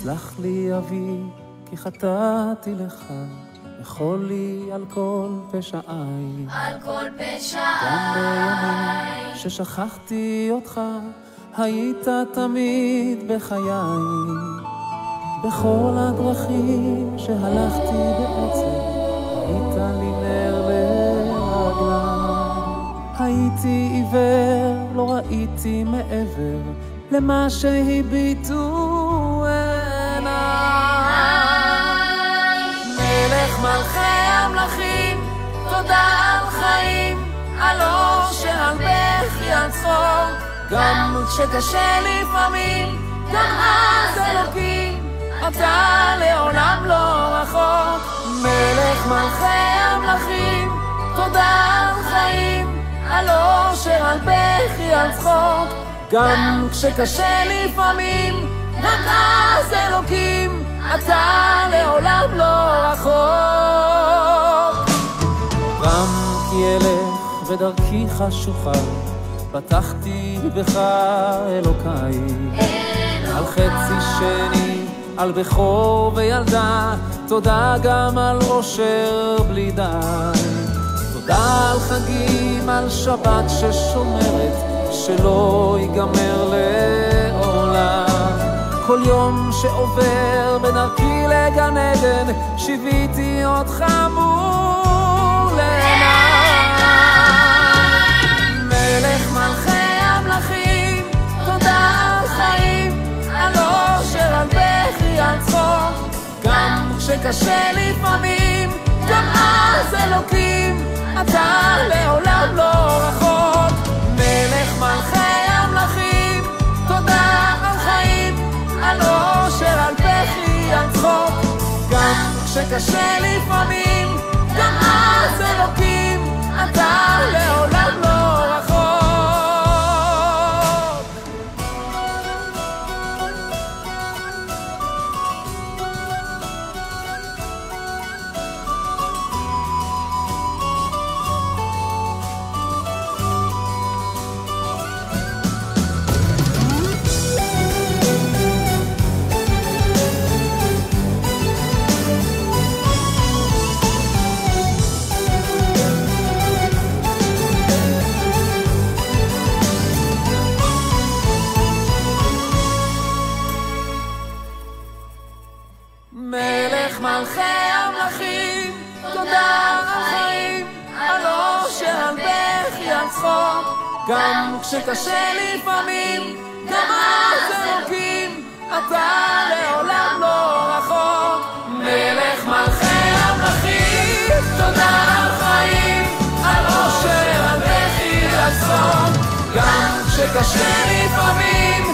סלח לי אבי, כי חטאתי לך, יכול לי על כל פשעי. על כל פשעי. גם בימים ששכחתי אותך, היית תמיד בחיי. בכל הדרכים שהלכתי בעצם, היית לי נר לרגליי. הייתי עיוור, לא ראיתי מעבר למה שהביטו עיניי. מלך מלכי המלכים, תודה על חיים, על אושר, על בכי, על צחוק. גם כשקשה לפעמים, גם אז אלוקים, אתה לעולם לא רחוק. מלך מלכי המלכים, תודה על חיים, על אושר, על בכי, על צחוק. גם כשקשה לפעמים, גם אז אלוקים, אתה לעולם לא רחוק. גם כי אלך ודרכי חשוכה, בטחתי בך אלוקיי. על חצי שני, על בכור וילדה, תודה גם על עושר בלי די. תודה על חגים, על שבת ששומרת, שלא ייגמר לעולם. כל יום שעובר בדרכי לגן עדן, שיוויתי אותך מול עיניי. מלך מלכי המלכים, תודה על חיים, על אושר, על בכי, על צחוק. גם כשקשה לפעמים, גם אז אלוקים, אתה לעולם לא רחוק. מלך מלכי המלכים, תודה על חיים, על אושר, על בכי, על צחוק. גם כשקשה לפעמים, גם אז אלוקים, אתה לעולם לא רחוק. מלך מלכי המלכים, תודה על חיים, על אושר, על בכי, על צחוק. גם כשקשה לפעמים, גם אז אלוקים, אתה לעולם לא רחוק. מלך מלכי המלכים, תודה על חיים, על אושר, על בכי, על צחוק. גם כשקשה לפעמים,